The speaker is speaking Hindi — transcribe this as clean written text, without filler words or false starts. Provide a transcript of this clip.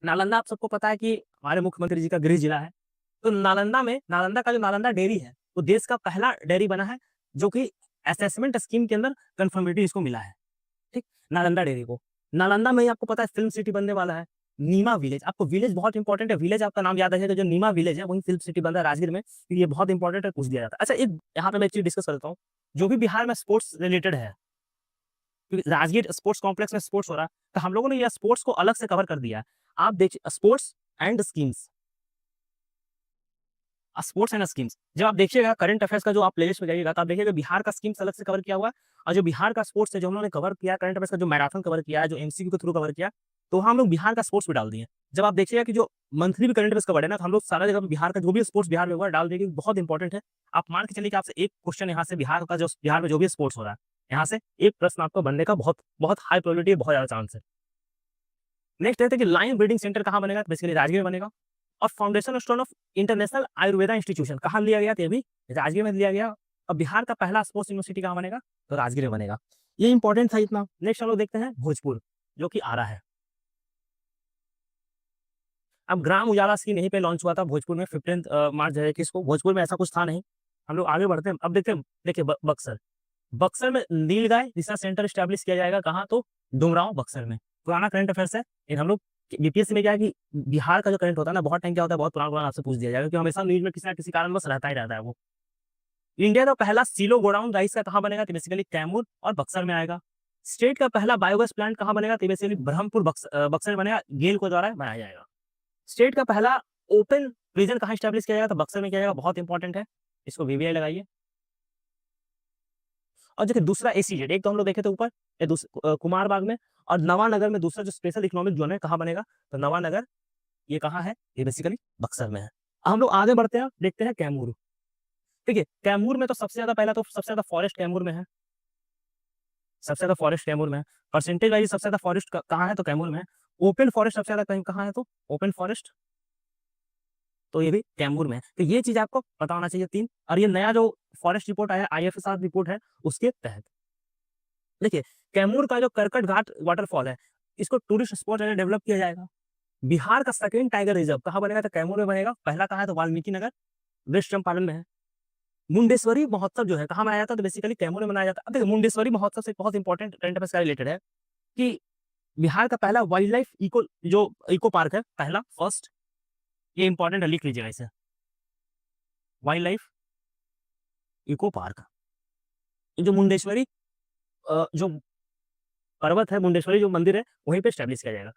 नालंदा आप सबको पता है कि हमारे मुख्यमंत्री जी का गृह जिला है। तो नालंदा का जो नालंदा डेयरी है, वो देश का पहला डेयरी बना है, जो कि असेसमेंट स्कीम के अंदर कन्फर्मेटी इसको मिला है, ठीक? नालंदा डेयरी को। नालंदा में ही आपको पता है फ़िल्म सिटी बनने वाला है, नीमा विलेज। आपको विलेज बहुत इंपॉर्टेंट है, विलेज आपका नाम याद रखेगा, जो नीमा विलेज है, वहीं फ़िल्म सिटी बन रहा है राजगीर में, तो ये बहुत इंपॉर्टेंट है, पूछ दिया जाता है। अच्छा, एक यहाँ पे मैं एक चीज़ डिस्कस करता हूँ, जो भी बिहार में स्पोर्ट्स रिलेटेड है, क्योंकि राजगीर स्पोर्ट्स कॉम्प्लेक्स में स्पोर्ट्स हो रहा है, तो हम लोगों ने ये स्पोर्ट्स को अलग से कवर कर दिया है। आप देखिए sports and schemes, sports and schemes. जब आप देखिएगा करंट अफेयर्स का जो आप प्लेलिस्ट में जाइएगा, तो आप देखिएगा बिहार का स्कीम्स अलग से कवर किया हुआ है, और जो बिहार का स्पोर्ट्स है, जो हम लोगों ने कवर किया करंट अफेयर्स का, जो मैराथन कवर किया है, जो एमसीक्यू के थ्रू कवर किया, तो हम लोग बिहार का स्पोर्ट्स भी डाल दिए। जब आप देखिएगा कि जो मंथली भी करंट अफेयर्स कवर है ना, तो हम लोग सारा जगह पे बिहार का जो भी स्पोर्ट्स बिहार में हुआ है, डाल देंगे, बहुत इंपॉर्टेंट है। आप मान के चलिए कि आपसे एक क्वेश्चन यहाँ से बिहार का, जो बिहार में जो भी स्पोर्ट्स हो रहा है, यहाँ से एक प्रश्न आपको बनने का बहुत बहुत हाई प्रोबेबिलिटी है, बहुत ज़्यादा चांस है। नेक्स्ट रहता है कि लायन ब्रीडिंग सेंटर कहाँ बनेगा? बेसिकली राजगीर में बनेगा। और foundation stone of international Ayurveda institution कहाँ लिया गया? तो ये भी राजगीर में लिया गया। और बिहार का पहला स्पोर्ट्स यूनिवर्सिटी कहाँ बनेगा? तो राजगीर में बनेगा। ये इंपॉर्टेंट था इतना। नेक्स्ट हम लोग देखते हैं भोजपुर, जो कि आरा है। अब ग्राम उजाला स्कीम यहीं पे लॉन्च हुआ था भोजपुर में 15 मार्च 2021 को। भोजपुर में ऐसा कुछ था नहीं। हम लोग आगे बढ़ते हैं। अब देखते हैं, देखिए बक्सर। बक्सर में नीलगाय रिसर्च सेंटर एस्टैब्लिश किया जाएगा, कहाँ? तो डुमरांव बक्सर में। पुराना करंट अफेयर्स है, लेकिन हम लोग बीपीएससी में क्या है कि बिहार का जो करंट होता है ना, बहुत टाइम क्या होता है, बहुत पुराना-पुराना आपसे पूछ दिया जाएगा, क्योंकि हमेशा न्यूज़ में किसी न किसी कारणवश रहता ही रहता है वो। इंडिया का पहला सिलो गोडाउन राइस का कहाँ बनेगा? तो बेसिकली कैमूर और बक्सर में आएगा। स्टेट का पहला बायोगैस प्लांट कहाँ बनेगा? तो बेसिकली ब्रह्मपुर बक्सर में बनेगा, गेल को द्वारा बनाया जाएगा। स्टेट का पहला ओपन प्रिजन कहाँ एस्टैब्लिश किया जाएगा? तो बक्सर में किया जाएगा, बहुत इंपॉर्टेंट है। इसको वीवीआई लगाइए। और देखिए दूसरा एसीजेड, एक तो हम लोग देखे थे ऊपर, कुमारबाग में, और नवानगर में दूसरा जो स्पेशल इकोनॉमिक जोन है, कहाँ बनेगा? तो नवानगर, ये कहाँ है? ये बेसिकली बक्सर में है। हम लोग आगे बढ़ते हैं, देखते हैं कैमूर। देखिए कैमूर में तो सबसे ज्यादा, पहला तो सबसे ज्यादा फॉरेस्ट कैमूर में है, सबसे ज्यादा फॉरेस्ट कैमूर में है। परसेंटेज वाइज सबसे ज्यादा फॉरेस्ट कहाँ है? तो कैमूर में है। ओपन फॉरेस्ट सबसे ज्यादा कहीं कहाँ है? तो ओपन फॉरेस्ट, तो ये भी कैमूर में है। तो ये चीज आपको पता होना चाहिए तीन। और ये नया जो फॉरेस्ट रिपोर्ट आया, आईएफएसआर रिपोर्ट है, उसके तहत। देखिए कैमूर का जो करकट घाट वाटरफॉल है, इसको टूरिस्ट स्पॉट डेवलप किया जाएगा। बिहार का सेकंड टाइगर रिजर्व कहाँ बनेगा? तो कैमूर में बनेगा। पहला कहाँ है? तो वाल्मीकि नगर, वेस्ट चंपारण में है। मुंडेश्वरी महोत्सव जो है कहाँ मनाया जाता है? तो बेसिकली कैमूर में मनाया जाता है। अब देखिए मुंडेश्वरी महोत्सव से बहुत इंपॉर्टेंट करंट अफेयर्स का रिलेटेड है कि बिहार का पहला वाइल्ड लाइफ इको पार्क है, पहला फर्स्ट, ये इंपॉर्टेंट है, लिख लीजिएगा इसे, वाइल्ड लाइफ इको पार्क। जो मुंडेश्वरी जो पर्वत है, मुंडेश्वरी जो मंदिर है, वहीं पे एस्टैब्लिश किया जाएगा।